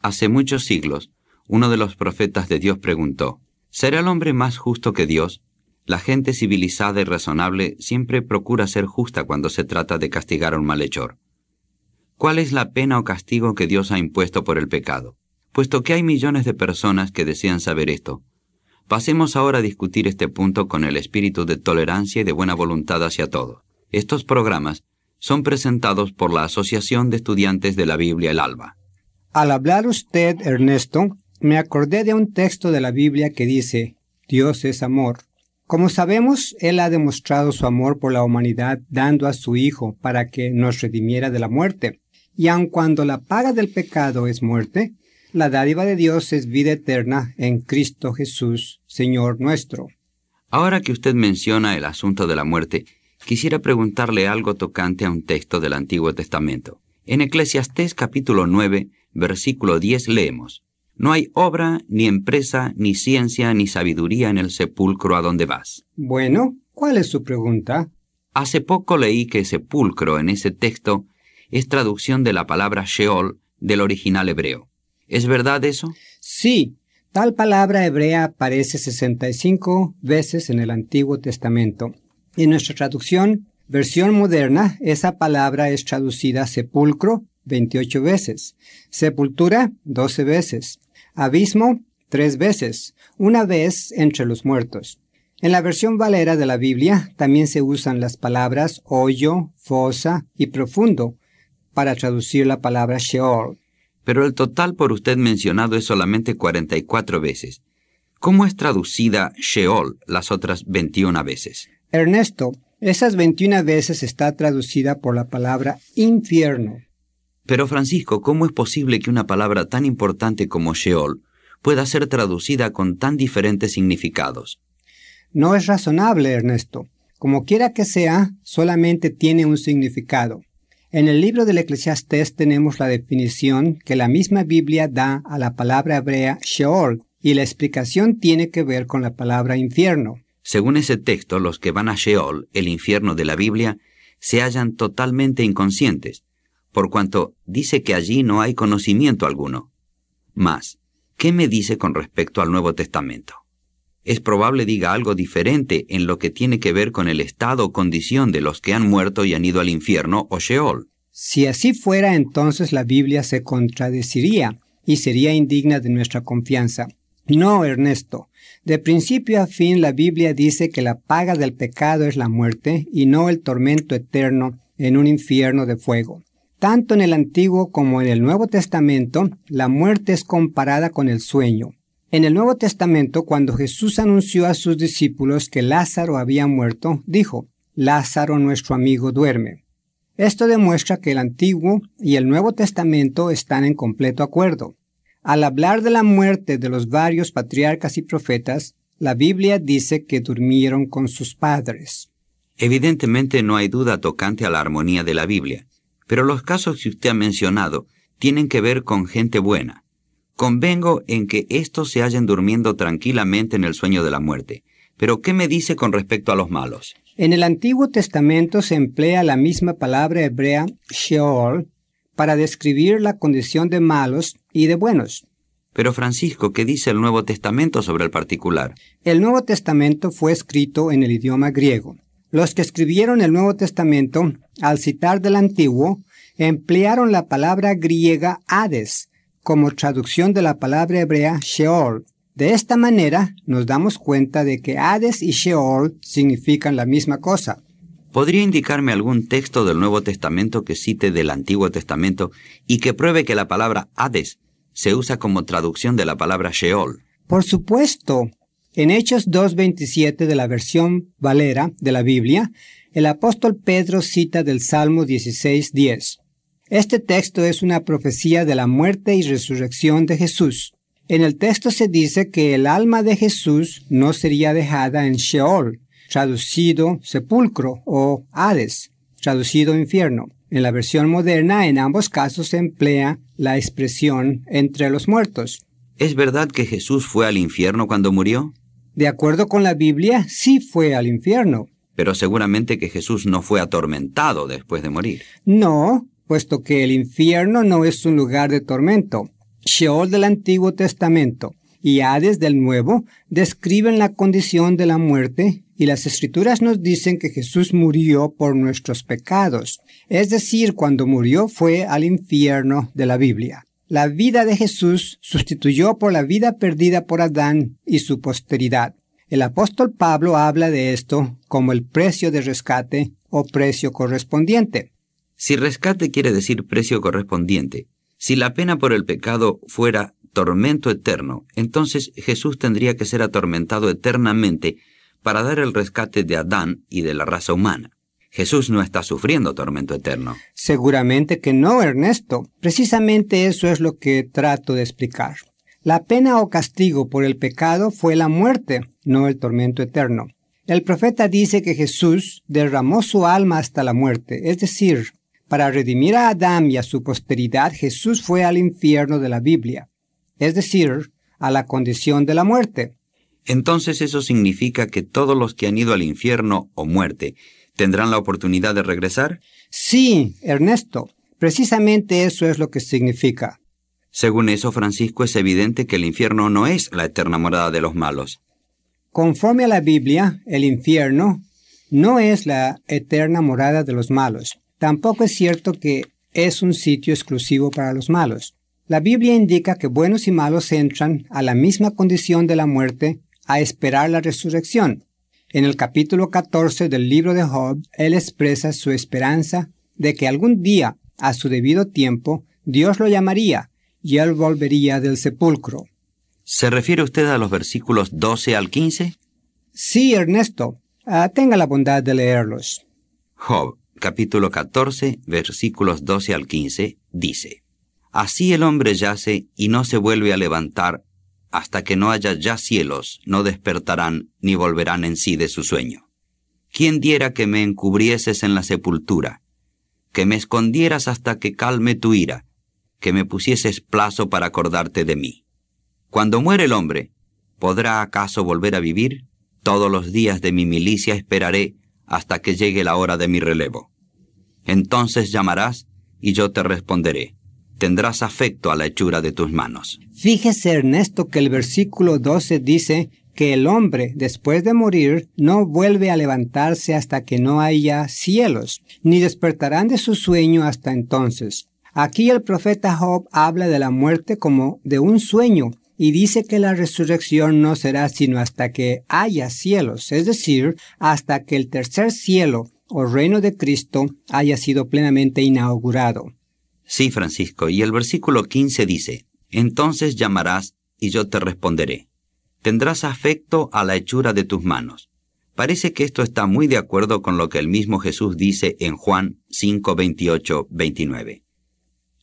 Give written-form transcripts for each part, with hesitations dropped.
Hace muchos siglos, uno de los profetas de Dios preguntó, ¿será el hombre más justo que Dios? La gente civilizada y razonable siempre procura ser justa cuando se trata de castigar a un malhechor. ¿Cuál es la pena o castigo que Dios ha impuesto por el pecado? Puesto que hay millones de personas que desean saber esto, pasemos ahora a discutir este punto con el espíritu de tolerancia y de buena voluntad hacia todos. Estos programas son presentados por la Asociación de Estudiantes de la Biblia El Alba. Al hablar usted, Ernesto, me acordé de un texto de la Biblia que dice, Dios es amor. Como sabemos, Él ha demostrado su amor por la humanidad dando a su Hijo para que nos redimiera de la muerte. Y aun cuando la paga del pecado es muerte, la dádiva de Dios es vida eterna en Cristo Jesús, Señor nuestro. Ahora que usted menciona el asunto de la muerte, quisiera preguntarle algo tocante a un texto del Antiguo Testamento. En Eclesiastés capítulo 9, versículo 10 leemos, «No hay obra, ni empresa, ni ciencia, ni sabiduría en el sepulcro a donde vas». Bueno, ¿cuál es su pregunta? Hace poco leí que sepulcro en ese texto es traducción de la palabra Sheol del original hebreo. ¿Es verdad eso? Sí, tal palabra hebrea aparece 65 veces en el Antiguo Testamento. En nuestra traducción, versión moderna, esa palabra es traducida sepulcro 28 veces, sepultura 12 veces, abismo 3 veces, una vez entre los muertos. En la versión Valera de la Biblia también se usan las palabras hoyo, fosa y profundo para traducir la palabra Sheol. Pero el total por usted mencionado es solamente 44 veces. ¿Cómo es traducida Sheol las otras 21 veces? Ernesto, esas 21 veces está traducida por la palabra infierno. Pero Francisco, ¿cómo es posible que una palabra tan importante como Sheol pueda ser traducida con tan diferentes significados? No es razonable, Ernesto. Como quiera que sea, solamente tiene un significado. En el libro del Eclesiastés tenemos la definición que la misma Biblia da a la palabra hebrea Sheol, y la explicación tiene que ver con la palabra infierno. Según ese texto, los que van a Sheol, el infierno de la Biblia, se hallan totalmente inconscientes, por cuanto dice que allí no hay conocimiento alguno. Mas, ¿qué me dice con respecto al Nuevo Testamento? Es probable diga algo diferente en lo que tiene que ver con el estado o condición de los que han muerto y han ido al infierno o Sheol. Si así fuera, entonces la Biblia se contradeciría y sería indigna de nuestra confianza. No, Ernesto. De principio a fin la Biblia dice que la paga del pecado es la muerte y no el tormento eterno en un infierno de fuego. Tanto en el Antiguo como en el Nuevo Testamento, la muerte es comparada con el sueño. En el Nuevo Testamento, cuando Jesús anunció a sus discípulos que Lázaro había muerto, dijo, «Lázaro, nuestro amigo, duerme». Esto demuestra que el Antiguo y el Nuevo Testamento están en completo acuerdo. Al hablar de la muerte de los varios patriarcas y profetas, la Biblia dice que durmieron con sus padres. Evidentemente no hay duda tocante a la armonía de la Biblia, pero los casos que usted ha mencionado tienen que ver con gente buena. Convengo en que estos se hallen durmiendo tranquilamente en el sueño de la muerte. Pero ¿qué me dice con respecto a los malos? En el Antiguo Testamento se emplea la misma palabra hebrea Sheol para describir la condición de malos y de buenos. Pero Francisco, ¿qué dice el Nuevo Testamento sobre el particular? El Nuevo Testamento fue escrito en el idioma griego. Los que escribieron el Nuevo Testamento, al citar del Antiguo, emplearon la palabra griega Hades como traducción de la palabra hebrea Sheol. De esta manera nos damos cuenta de que Hades y Sheol significan la misma cosa. ¿Podría indicarme algún texto del Nuevo Testamento que cite del Antiguo Testamento y que pruebe que la palabra Hades se usa como traducción de la palabra Sheol? Por supuesto. En Hechos 2:27 de la versión Valera de la Biblia, el apóstol Pedro cita del Salmo 16:10. Este texto es una profecía de la muerte y resurrección de Jesús. En el texto se dice que el alma de Jesús no sería dejada en Sheol, traducido sepulcro, o Hades, traducido infierno. En la versión moderna, en ambos casos se emplea la expresión entre los muertos. ¿Es verdad que Jesús fue al infierno cuando murió? De acuerdo con la Biblia, sí fue al infierno. Pero seguramente que Jesús no fue atormentado después de morir. No, puesto que el infierno no es un lugar de tormento. Sheol del Antiguo Testamento y Hades del Nuevo describen la condición de la muerte, y las Escrituras nos dicen que Jesús murió por nuestros pecados. Es decir, cuando murió fue al infierno de la Biblia. La vida de Jesús sustituyó por la vida perdida por Adán y su posteridad. El apóstol Pablo habla de esto como el precio de rescate o precio correspondiente. Si rescate quiere decir precio correspondiente, si la pena por el pecado fuera tormento eterno, entonces Jesús tendría que ser atormentado eternamente para dar el rescate de Adán y de la raza humana. Jesús no está sufriendo tormento eterno. Seguramente que no, Ernesto. Precisamente eso es lo que trato de explicar. La pena o castigo por el pecado fue la muerte, no el tormento eterno. El profeta dice que Jesús derramó su alma hasta la muerte, es decir, para redimir a Adán y a su posteridad, Jesús fue al infierno de la Biblia, es decir, a la condición de la muerte. Entonces eso significa que todos los que han ido al infierno o muerte tendrán la oportunidad de regresar. Sí, Ernesto, precisamente eso es lo que significa. Según eso, Francisco, es evidente que el infierno no es la eterna morada de los malos. Conforme a la Biblia, el infierno no es la eterna morada de los malos. Tampoco es cierto que es un sitio exclusivo para los malos. La Biblia indica que buenos y malos entran a la misma condición de la muerte a esperar la resurrección. En el capítulo 14 del libro de Job, él expresa su esperanza de que algún día, a su debido tiempo, Dios lo llamaría y él volvería del sepulcro. ¿Se refiere usted a los versículos 12 al 15? Sí, Ernesto. Tenga la bondad de leerlos. Job, capítulo 14, versículos 12 al 15, dice: Así el hombre yace y no se vuelve a levantar, hasta que no haya ya cielos, no despertarán ni volverán en sí de su sueño. ¿Quién diera que me encubrieses en la sepultura? Que me escondieras hasta que calme tu ira, que me pusieses plazo para acordarte de mí. Cuando muere el hombre, ¿podrá acaso volver a vivir? Todos los días de mi milicia esperaré hasta que llegue la hora de mi relevo. Entonces llamarás y yo te responderé. Tendrás afecto a la hechura de tus manos. Fíjese, Ernesto, que el versículo 12 dice que el hombre, después de morir, no vuelve a levantarse hasta que no haya cielos, ni despertarán de su sueño hasta entonces. Aquí el profeta Job habla de la muerte como de un sueño, y dice que la resurrección no será sino hasta que haya cielos, es decir, hasta que el tercer cielo o reino de Cristo haya sido plenamente inaugurado. Sí, Francisco, y el versículo 15 dice: Entonces llamarás y yo te responderé. Tendrás afecto a la hechura de tus manos. Parece que esto está muy de acuerdo con lo que el mismo Jesús dice en Juan 5, 28, 29.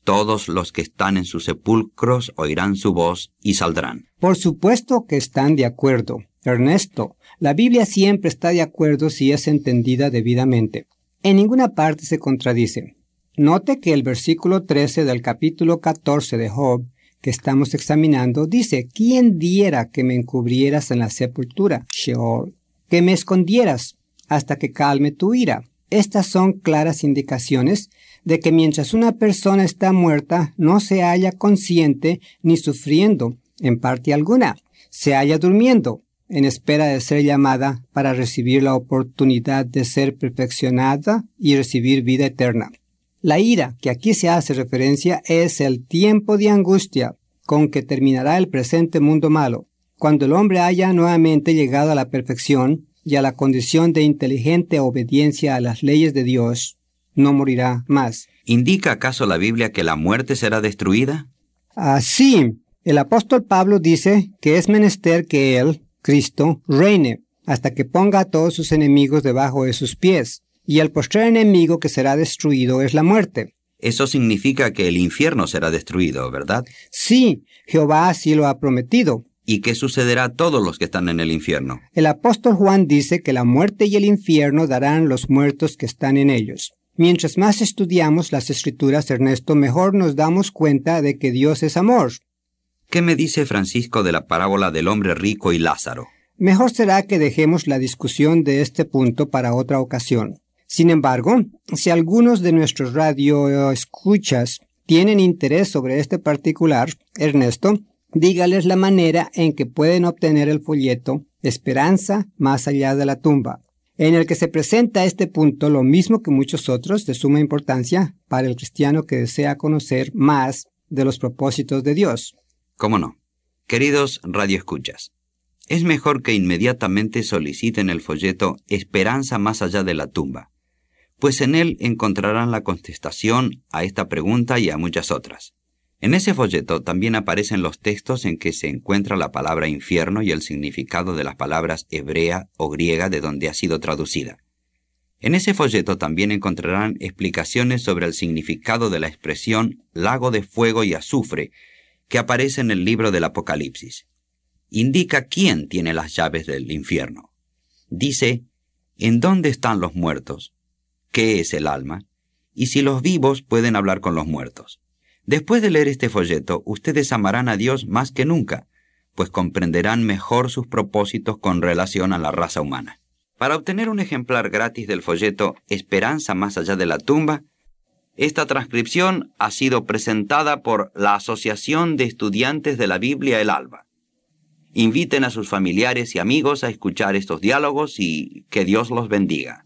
Todos los que están en sus sepulcros oirán su voz y saldrán. Por supuesto que están de acuerdo, Ernesto. La Biblia siempre está de acuerdo si es entendida debidamente. En ninguna parte se contradice. Note que el versículo 13 del capítulo 14 de Job, que estamos examinando, dice: ¿Quién diera que me encubrieras en la sepultura, Sheol? Que me escondieras hasta que calme tu ira. Estas son claras indicaciones de que mientras una persona está muerta, no se halla consciente ni sufriendo, en parte alguna. Se halla durmiendo, en espera de ser llamada para recibir la oportunidad de ser perfeccionada y recibir vida eterna. La ira que aquí se hace referencia es el tiempo de angustia con que terminará el presente mundo malo, cuando el hombre haya nuevamente llegado a la perfección y a la condición de inteligente obediencia a las leyes de Dios. No morirá más. ¿Indica acaso la Biblia que la muerte será destruida? Sí, el apóstol Pablo dice que es menester que él, Cristo, reine hasta que ponga a todos sus enemigos debajo de sus pies, y el postrer enemigo que será destruido es la muerte. Eso significa que el infierno será destruido, ¿verdad? Sí, Jehová así lo ha prometido. ¿Y qué sucederá a todos los que están en el infierno? El apóstol Juan dice que la muerte y el infierno darán los muertos que están en ellos. Mientras más estudiamos las Escrituras, Ernesto, mejor nos damos cuenta de que Dios es amor. ¿Qué me dice Francisco de la parábola del hombre rico y Lázaro? Mejor será que dejemos la discusión de este punto para otra ocasión. Sin embargo, si algunos de nuestros radioescuchas tienen interés sobre este particular, Ernesto, dígales la manera en que pueden obtener el folleto Esperanza más allá de la tumba, en el que se presenta este punto, lo mismo que muchos otros de suma importancia para el cristiano que desea conocer más de los propósitos de Dios. ¿Cómo no? Queridos radioescuchas, es mejor que inmediatamente soliciten el folleto Esperanza más allá de la tumba, pues en él encontrarán la contestación a esta pregunta y a muchas otras. En ese folleto también aparecen los textos en que se encuentra la palabra infierno y el significado de las palabras hebrea o griega de donde ha sido traducida. En ese folleto también encontrarán explicaciones sobre el significado de la expresión lago de fuego y azufre que aparece en el libro del Apocalipsis. Indica quién tiene las llaves del infierno. Dice, ¿en dónde están los muertos? ¿Qué es el alma? Y si los vivos pueden hablar con los muertos. Después de leer este folleto, ustedes amarán a Dios más que nunca, pues comprenderán mejor sus propósitos con relación a la raza humana. Para obtener un ejemplar gratis del folleto Esperanza más allá de la tumba, esta transcripción ha sido presentada por la Asociación de Estudiantes de la Biblia El Alba. Inviten a sus familiares y amigos a escuchar estos diálogos y que Dios los bendiga.